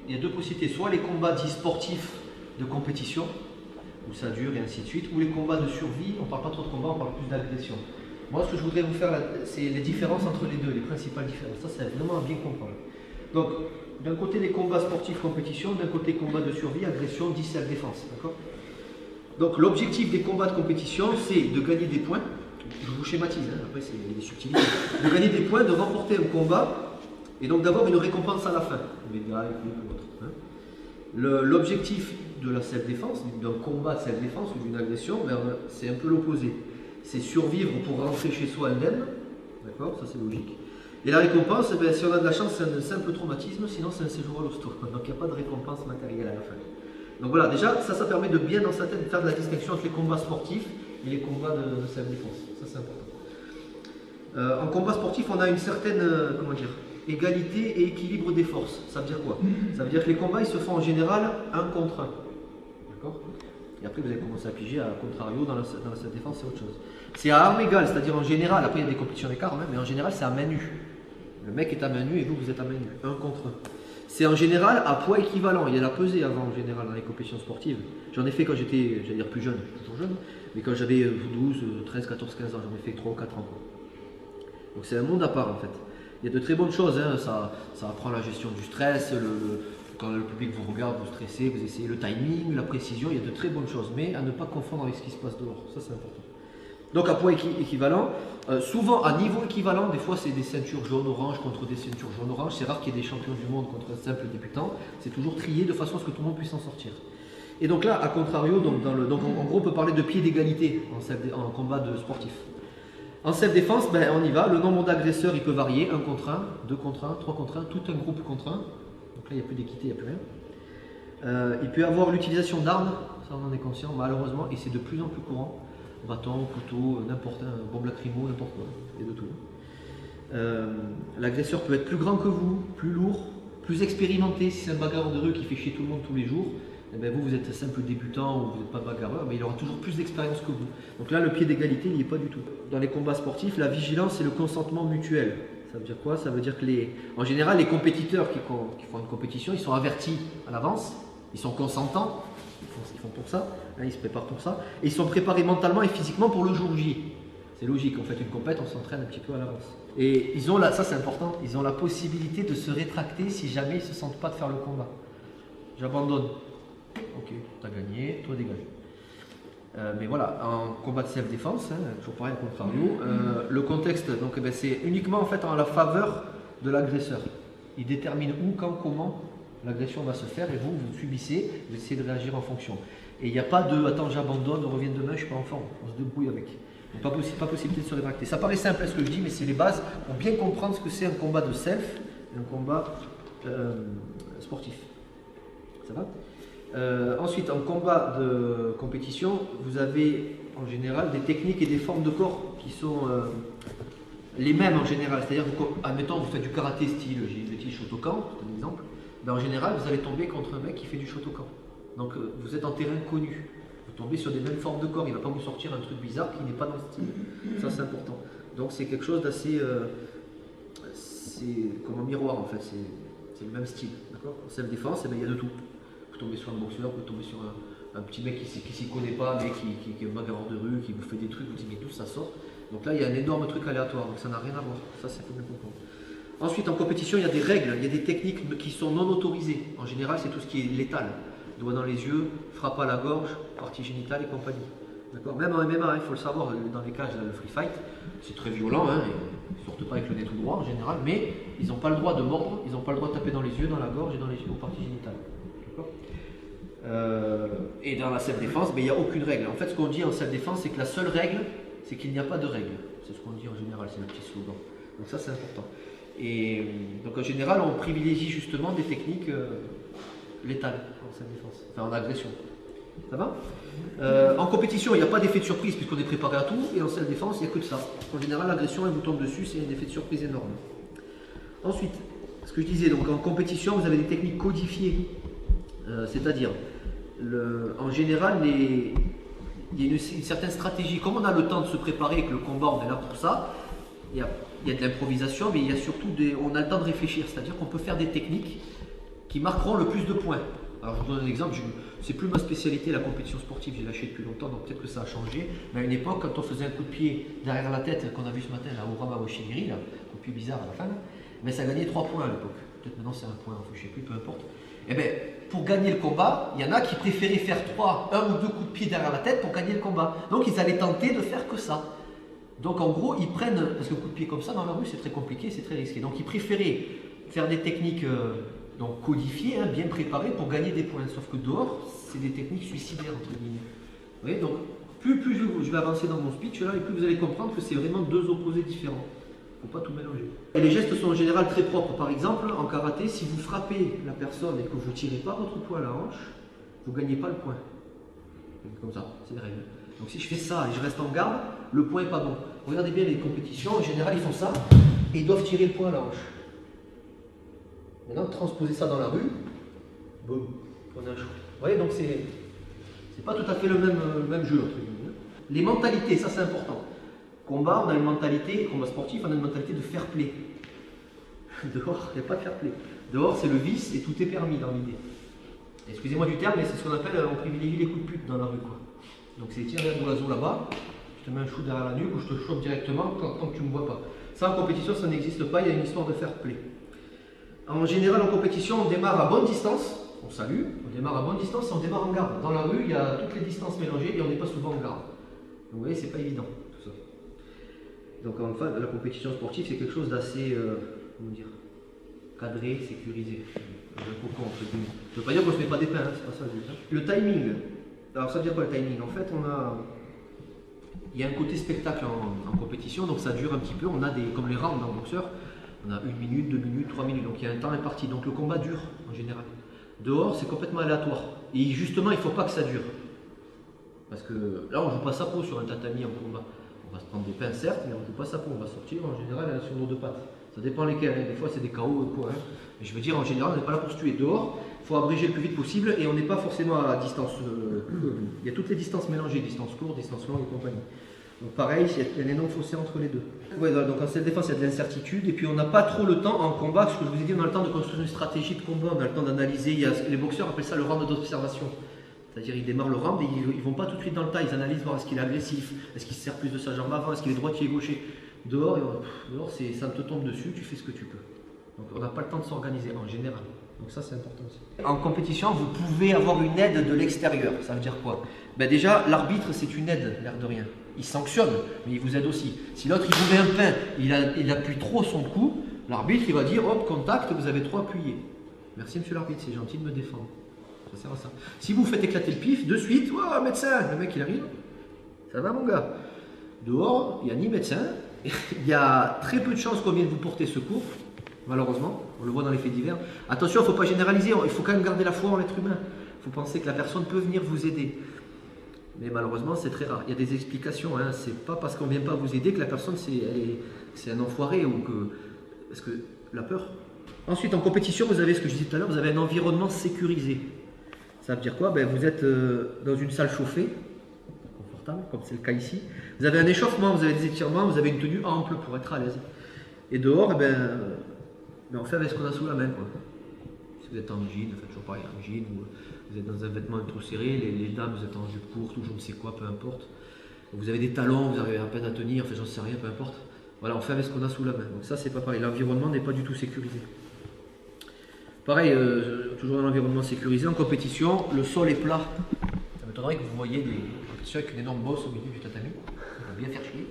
il y a deux possibilités. Soit les combats dits sportifs de compétition, où ça dure et ainsi de suite, ou les combats de survie, on ne parle pas trop de combat, on parle plus d'agression. Moi, ce que je voudrais vous faire, c'est les différences entre les deux, les principales différences. Ça, c'est vraiment à bien comprendre. Donc, d'un côté, les combats sportifs compétition, d'un côté, combat de survie, agression, dit self-défense. D'accord ? Donc, l'objectif des combats de compétition, c'est de gagner des points. Je vous schématise, hein, après, c'est des subtilités. De gagner des points, de remporter un combat, et donc d'avoir une récompense à la fin. Médaille, ou autre. Hein. L'objectif de la self-défense, d'un combat de self-défense ou d'une agression, ben, c'est un peu l'opposé. C'est survivre pour rentrer chez soi indemne. D'accord ? Ça, c'est logique. Et la récompense, ben, si on a de la chance, c'est un simple traumatisme, sinon c'est un séjour à l'hosto. Donc il n'y a pas de récompense matérielle à la fin. Donc voilà, déjà, ça permet de bien dans sa tête faire de la distinction entre les combats sportifs et les combats de self-défense. Ça, c'est important. En combat sportif, on a une certaine égalité et équilibre des forces. Ça veut dire quoi? Ça veut dire que les combats, ils se font en général 1 contre 1. D'accord? Et après, vous allez commencer à piger à contrario dans la self-défense, c'est autre chose. C'est à armes égales, c'est-à-dire en général, après il y a des compétitions d'écart, hein, mais en général, c'est à main nue. Le mec est à main nue et vous êtes à main nue. 1 contre 1. C'est en général à poids équivalent. Il y a la pesée avant en général dans les compétitions sportives. J'en ai fait quand j'étais, j'allais dire plus jeune, toujours jeune, mais quand j'avais 12, 13, 14, 15 ans, j'en ai fait 3 ou 4 ans. Donc c'est un monde à part en fait. Il y a de très bonnes choses, hein. Ça apprend la gestion du stress, quand le public vous regarde, vous stressez, vous essayez le timing, la précision, il y a de très bonnes choses, mais à ne pas confondre avec ce qui se passe dehors, ça c'est important. Donc à poids équivalent, souvent à niveau équivalent, des fois c'est des ceintures jaune-orange contre des ceintures jaune-orange, c'est rare qu'il y ait des champions du monde contre un simple débutant, c'est toujours trié de façon à ce que tout le monde puisse en sortir. Et donc là, à contrario, donc en gros on peut parler de pied d'égalité en combat de sportif. En self-défense, ben, on y va, le nombre d'agresseurs il peut varier, 1 contre 1, 2 contre 1, 3 contre 1, tout un groupe contre 1, donc là il n'y a plus d'équité, il n'y a plus rien. Il peut y avoir l'utilisation d'armes, ça on en est conscient malheureusement, et c'est de plus en plus courant. Bâton, couteau, n'importe un, bombe lacrymo, n'importe quoi, il y a de tout. L'agresseur peut être plus grand que vous, plus lourd, plus expérimenté. Si c'est un bagarreur de rue qui fait chier tout le monde tous les jours, eh bien vous êtes simple débutant ou vous n'êtes pas bagarreur, mais il aura toujours plus d'expérience que vous. Donc là, le pied d'égalité, il n'y est pas du tout. Dans les combats sportifs, la vigilance et le consentement mutuel. Ça veut dire quoi? Ça veut dire que en général, les compétiteurs qui font une compétition, ils sont avertis à l'avance, ils sont consentants. Ils font pour ça, hein, ils se préparent pour ça, et ils sont préparés mentalement et physiquement pour le jour J. C'est logique, on fait une compète, on s'entraîne un petit peu à l'avance. Et ils ont ça c'est important, ils ont la possibilité de se rétracter si jamais ils ne se sentent pas de faire le combat. J'abandonne. Ok, t'as gagné, toi dégage. Mais voilà, en combat de self-défense, hein, toujours pareil, au contrario, le contexte, donc, c'est uniquement en fait en la faveur de l'agresseur. Il détermine où, quand, comment l'agression va se faire et vous subissez, vous essayez de réagir en fonction. Et il n'y a pas de « attends, j'abandonne, on revient demain, je ne suis pas en forme », on se débrouille avec. Donc, pas possibilité de se rétracter. Ça paraît simple ce que je dis, mais c'est les bases pour bien comprendre ce que c'est un combat de self et un combat sportif. Ça va? Ensuite, en combat de compétition, vous avez en général des techniques et des formes de corps qui sont les mêmes en général. C'est-à-dire, admettons, vous faites du karaté style, j'ai dit Shotokan, c'est un exemple. Ben, en général, vous allez tomber contre un mec qui fait du Shotokan. Donc, vous êtes en terrain connu. Vous tombez sur des mêmes formes de corps. Il ne va pas vous sortir un truc bizarre qui n'est pas dans le style. Ça, c'est important. Donc, c'est quelque chose d'assez... c'est comme un miroir, en fait. C'est le même style. En self-défense, il y a de tout. Vous tombez sur un boxeur, vous tombez sur un petit mec qui ne s'y connaît pas, mais qui est un bagarreur de rue, qui vous fait des trucs, vous dites, mais d'où ça sort? Donc là, il y a un énorme truc aléatoire. Donc, ça n'a rien à voir. Ça, c'est faut bien comprendre. Ensuite, en compétition, il y a des règles, il y a des techniques qui sont non autorisées. En général, c'est tout ce qui est létal. Doigt dans les yeux, frappe à la gorge, partie génitale et compagnie. Même en MMA, il faut le savoir, dans les cages, le free fight, c'est très violent, hein, ils ne sortent pas avec le nez tout droit en général, mais ils n'ont pas le droit de mordre, ils n'ont pas le droit de taper dans les yeux, dans la gorge et dans les yeux, aux parties génitales. Et dans la self-défense, il n'y a aucune règle. En fait, ce qu'on dit en self-défense, c'est que la seule règle, c'est qu'il n'y a pas de règle. C'est ce qu'on dit en général, c'est le petit slogan. Donc ça, c'est important. Et donc en général, on privilégie justement des techniques létales en self-défense, enfin en agression. Ça va? En compétition, il n'y a pas d'effet de surprise puisqu'on est préparé à tout, et en self-défense, il n'y a que de ça. En général, l'agression, elle vous tombe dessus, c'est un effet de surprise énorme. Ensuite, ce que je disais, donc en compétition, vous avez des techniques codifiées, c'est-à-dire, en général, il y a une certaine stratégie. Comme on a le temps de se préparer et que le combat, on est là pour ça, il y a de l'improvisation, mais il y a surtout on a le temps de réfléchir, c'est-à-dire qu'on peut faire des techniques qui marqueront le plus de points. Alors je vous donne un exemple, c'est plus ma spécialité la compétition sportive, j'ai lâché depuis longtemps, donc peut-être que ça a changé. Mais à une époque, quand on faisait un coup de pied derrière la tête, qu'on a vu ce matin là, au Rama Oshigiri, là, coup de pied bizarre à la fin, mais ça gagnait 3 points à l'époque. Peut-être maintenant c'est 1 point, je ne sais plus, peu importe. Et bien, pour gagner le combat, il y en a qui préféraient faire 1 ou 2 coups de pied derrière la tête pour gagner le combat. Donc ils allaient tenter de faire que ça. Donc en gros, ils prennent, parce que coup de pied comme ça dans la rue c'est très compliqué, c'est très risqué. Donc ils préféraient faire des techniques donc codifiées, hein, bien préparées pour gagner des points. Sauf que dehors, c'est des techniques suicidaires entre guillemets. Vous voyez, donc plus je vais avancer dans mon speech là, et plus vous allez comprendre que c'est vraiment 2 opposés différents. Il ne faut pas tout mélanger. Et les gestes sont en général très propres. Par exemple, en karaté, si vous frappez la personne et que vous ne tirez pas votre poing à la hanche, vous ne gagnez pas le point. Comme ça, c'est les règles. Donc si je fais ça et je reste en garde, le point n'est pas bon. Regardez bien les compétitions, en général ils font ça et ils doivent tirer le point à la hanche. Maintenant, transposez ça dans la rue, boum, prenez un choix. Vous voyez, donc c'est pas tout à fait le même jeu entre guillemets. Les mentalités, ça c'est important. Combat, on a une mentalité, combat sportif, on a une mentalité de fair play. Dehors, il n'y a pas de fair play. Dehors, c'est le vice et tout est permis dans l'idée. Excusez-moi du terme, mais c'est ce qu'on appelle, on privilégie les coups de pute dans la rue, quoi. Donc c'est tiens un oiseau là-bas, je te mets un chou derrière la nuque ou je te chope directement tant que tu ne me vois pas. Ça en compétition, ça n'existe pas, il y a une histoire de fair play. En général, en compétition, on démarre à bonne distance, on salue, on démarre à bonne distance et on démarre en garde. Dans la rue, il y a toutes les distances mélangées et on n'est pas souvent en garde. Donc vous voyez, c'est pas évident tout ça. Donc enfin, la compétition sportive, c'est quelque chose d'assez, comment dire, cadré, sécurisé. Un cocon, entre guillemets. Ça ne veut pas dire qu'on ne se met pas des pains, hein, c'est pas ça que je veux dire. Le timing. Alors ça veut dire quoi le timing? En fait, il y a un côté spectacle en compétition, donc ça dure un petit peu. On a comme les rounds dans le boxeur, on a 1 minute, 2 minutes, 3 minutes, donc il y a un temps imparti. Donc le combat dure en général. Dehors, c'est complètement aléatoire. Et justement, il ne faut pas que ça dure. Parce que là, on ne joue pas sa peau sur un tatami en combat. On va se prendre des pains, certes, mais on ne joue pas sa peau. On va sortir en général sur nos 2 pattes. Ça dépend lesquels. Hein. Des fois, c'est des KO ou quoi. Hein. Mais je veux dire, en général, on n'est pas là pour se tuer. Dehors, il faut abréger le plus vite possible et on n'est pas forcément à distance. Il y a toutes les distances mélangées, distance courte, distance longue et compagnie. Donc pareil, il y a un énorme fossé entre les deux. Ouais, donc en self-défense, il y a de l'incertitude et puis on n'a pas trop le temps en combat. Ce que je vous ai dit, on a le temps de construire une stratégie de combat, on a le temps d'analyser. Les boxeurs appellent ça le round d'observation. C'est-à-dire ils démarrent le round et ils ne vont pas tout de suite dans le tas, ils analysent voir est-ce qu'il est agressif, est-ce qu'il se sert plus de sa jambe avant, est-ce qu'il est droitier, gaucher. Dehors ça te tombe dessus, tu fais ce que tu peux. Donc on n'a pas le temps de s'organiser en général. Donc ça c'est important aussi. En compétition, vous pouvez avoir une aide de l'extérieur. Ça veut dire quoi? Ben déjà, l'arbitre c'est une aide, l'air de rien. Il sanctionne, mais il vous aide aussi. Si l'autre il vous met un pain, il appuie trop son coup, l'arbitre il va dire hop, contact, vous avez trop appuyé. Merci monsieur l'arbitre, c'est gentil de me défendre. Ça sert à ça. Si vous faites éclater le pif, de suite, oh, médecin, le mec il arrive. Ça va mon gars? Dehors, il n'y a ni médecin, il y a très peu de chances qu'on vienne vous porter secours. Malheureusement, on le voit dans les faits divers. Attention, il ne faut pas généraliser, il faut quand même garder la foi en l'être humain. Il faut penser que la personne peut venir vous aider. Mais malheureusement, c'est très rare. Il y a des explications. Hein. C'est pas parce qu'on ne vient pas vous aider que la personne c'est un enfoiré ou que. Parce que la peur. Ensuite, en compétition, vous avez ce que je disais tout à l'heure, vous avez un environnement sécurisé. Ça veut dire quoi? Ben, vous êtes dans une salle chauffée, confortable, comme c'est le cas ici. Vous avez un échauffement, vous avez des étirements, vous avez une tenue ample pour être à l'aise. Et dehors, eh ben, on fait avec ce qu'on a sous la main. Quoi. Si vous êtes en jean, faites toujours pareil, en jean, ou vous êtes dans un vêtement trop serré, les dames, vous êtes en jupe courte ou je ne sais quoi, peu importe. Vous avez des talons, vous avez à peine à tenir, enfin j'en sais rien, peu importe. Voilà, on fait avec ce qu'on a sous la main. Donc ça, c'est pas pareil. L'environnement n'est pas du tout sécurisé. Pareil, toujours dans l'environnement sécurisé, en compétition, le sol est plat. Ça m'étonnerait que vous voyez des compétitions avec une énorme bosse au milieu du tatami. Ça va bien faire chier.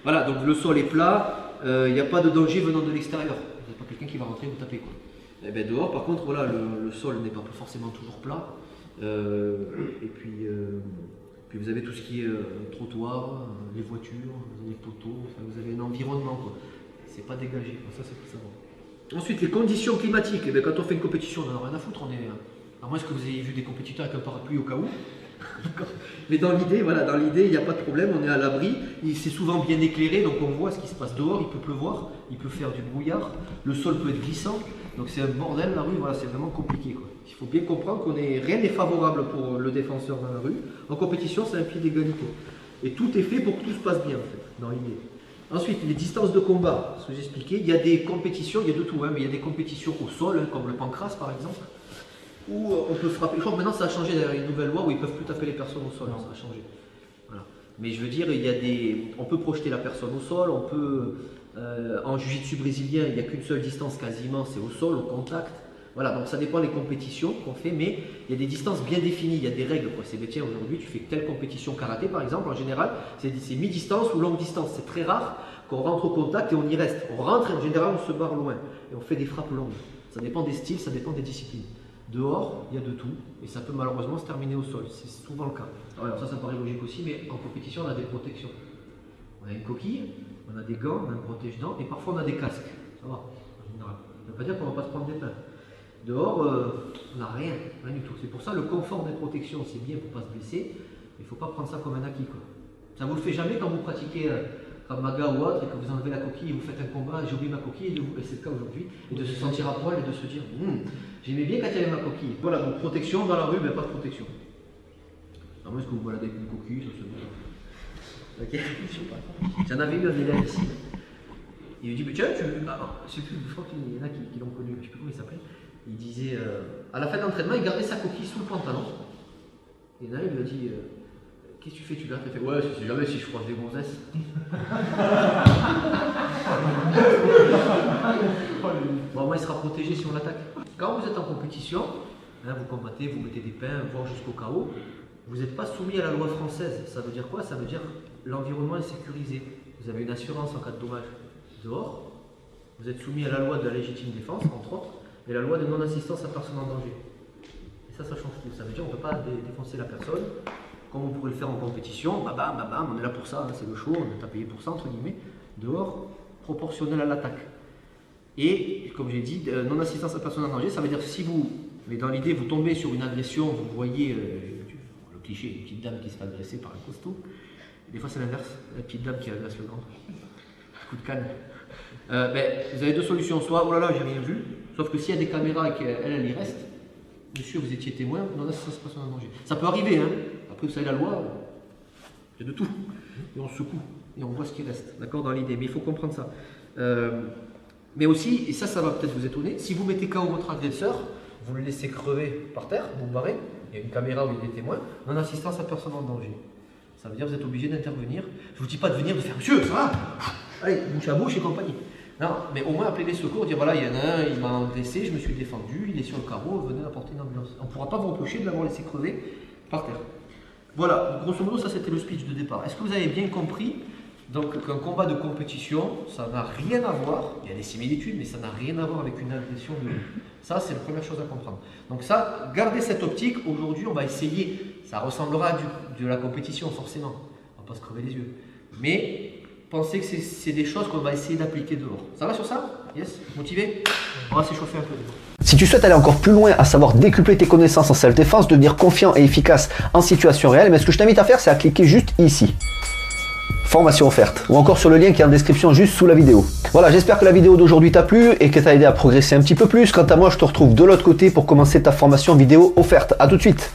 Voilà, donc le sol est plat, il n'y a pas de danger venant de l'extérieur. Il n'y a pas quelqu'un qui va rentrer et vous taper. Quoi. Et bien dehors, par contre, voilà, le sol n'est pas forcément toujours plat. Et puis vous avez tout ce qui est trottoir, les voitures, les poteaux, enfin, vous avez un environnement. C'est pas dégagé, ça c'est pour savoir. Ensuite, les conditions climatiques. Eh bien, quand on fait une compétition, on n'en a rien à foutre. À moins que vous ayez vu des compétiteurs avec un parapluie au cas où. Mais dans l'idée, voilà, dans l'idée, il n'y a pas de problème, on est à l'abri. C'est souvent bien éclairé, donc on voit ce qui se passe dehors. Il peut pleuvoir, il peut faire du brouillard, le sol peut être glissant. Donc c'est un bordel la rue, voilà, c'est vraiment compliqué. Quoi. Il faut bien comprendre rien n'est favorable pour le défenseur dans la rue. En compétition, c'est un pied d'égalité. Et tout est fait pour que tout se passe bien, en fait, dans l'idée. Ensuite, les distances de combat, ce que j'expliquais, il y a des compétitions, il y a de tout, hein, mais il y a des compétitions au sol, hein, comme le pancrace par exemple. où on peut frapper. Je crois que maintenant ça a changé, il y a une nouvelle loi où ils ne peuvent plus taper les personnes au sol, ça a changé. Voilà. Mais je veux dire, on peut projeter la personne au sol, on peut, en jiu-jitsu brésilien, il n'y a qu'une seule distance quasiment, c'est au sol, au contact. Voilà, donc ça dépend des compétitions qu'on fait, mais il y a des distances bien définies, il y a des règles. C'est tiens, aujourd'hui tu fais telle compétition karaté par exemple, en général, c'est mi-distance ou longue distance. C'est très rare qu'on rentre au contact et on y reste. On rentre et en général on se barre loin et on fait des frappes longues. Ça dépend des styles, ça dépend des disciplines. Dehors, il y a de tout et ça peut malheureusement se terminer au sol, c'est souvent le cas. Alors ça paraît logique aussi, mais en compétition on a des protections. On a une coquille, on a des gants, on a un protège-dents et parfois on a des casques. Ça va, en général. Ça ne veut pas dire qu'on ne va pas se prendre des pains. Dehors, on n'a rien du tout. C'est pour ça le confort des protections, c'est bien pour ne pas se blesser, mais il ne faut pas prendre ça comme un acquis, quoi. Ça ne vous le fait jamais quand vous pratiquez Krav Maga ou autre et que vous enlevez la coquille et vous faites un combat, j'ai oublié ma coquille, et c'est le cas aujourd'hui, et de se sentir à poil et de se dire j'aimais bien quand il y avait ma coquille. Voilà, donc protection dans la rue, mais pas de protection. À moins que vous baladez avec une coquille, ça se voit. Ok, je sais pas. J'en avais eu un élève ici. Il me dit, mais tiens, je sais plus, je crois qu'il y en a qui l'ont connu, je ne sais plus comment il s'appelle. Il disait, à la fin d'entraînement, il gardait sa coquille sous le pantalon. Et là, il lui a dit, qu'est-ce que tu fais? Tu gardes? Il fait, ouais, je sais jamais si je croise des gonzesses. Bon, moi, il sera protégé si on l'attaque. Quand vous êtes en compétition, hein, vous combattez, vous mettez des pains, voire jusqu'au KO, vous n'êtes pas soumis à la loi française. Ça veut dire quoi? Ça veut dire l'environnement est sécurisé. Vous avez une assurance en cas de dommage. Dehors, vous êtes soumis à la loi de la légitime défense, entre autres, et la loi de non-assistance à personne en danger. Et ça change tout. Ça veut dire qu'on ne peut pas défoncer la personne, comme on pourrait le faire en compétition. Bam, on est là pour ça, hein, c'est le show, on est payé pour ça, entre guillemets. Dehors, proportionnel à l'attaque. Et, comme j'ai dit, non-assistance à personne en danger, ça veut dire que si vous, mais dans l'idée, vous tombez sur une agression, vous voyez le cliché, une petite dame qui se fait agresser par un costaud. Des fois, c'est l'inverse, la petite dame qui agresse le grand. Coup de canne. Vous avez deux solutions, soit oh là là j'ai rien vu, sauf que s'il y a des caméras et qu'elle y reste, monsieur vous étiez témoin, non ça se passe en danger. Ça peut arriver, hein. Après vous savez la loi, il y a de tout, et on secoue, et on voit ce qui reste, d'accord, dans l'idée, mais il faut comprendre ça. Mais aussi, et ça va peut-être vous étonner, si vous mettez KO votre agresseur, vous le laissez crever par terre, vous le barrez, il y a une caméra où il est témoin, non-assistance à personne en danger. Ça veut dire que vous êtes obligé d'intervenir. Je ne vous dis pas de venir, de faire monsieur, ça va, allez, bouche à bouche et compagnie. Non, mais au moins appeler les secours, dire voilà, il y en a un, il m'a blessé, je me suis défendu, il est sur le carreau, venez apporter une ambulance. On ne pourra pas vous reprocher de l'avoir laissé crever par terre. Voilà, grosso modo, ça c'était le speech de départ. Est-ce que vous avez bien compris donc qu'un combat de compétition, ça n'a rien à voir, il y a des similitudes, mais ça n'a rien à voir avec une agression de rue. Ça, c'est la première chose à comprendre. Donc ça, gardez cette optique. Aujourd'hui, on va essayer, ça ressemblera à de la compétition, forcément. On va pas se crever les yeux. Mais pensez que c'est des choses qu'on va essayer d'appliquer dehors. Ça va sur ça? Yes? Motivé? On va s'échauffer un peu dehors. Si tu souhaites aller encore plus loin, à savoir décupler tes connaissances en self-défense, devenir confiant et efficace en situation réelle, mais ce que je t'invite à faire, c'est à cliquer juste ici. Formation offerte, ou encore sur le lien qui est en description juste sous la vidéo. Voilà, j'espère que la vidéo d'aujourd'hui t'a plu et que t'a aidé à progresser un petit peu plus. Quant à moi, je te retrouve de l'autre côté pour commencer ta formation vidéo offerte. A tout de suite.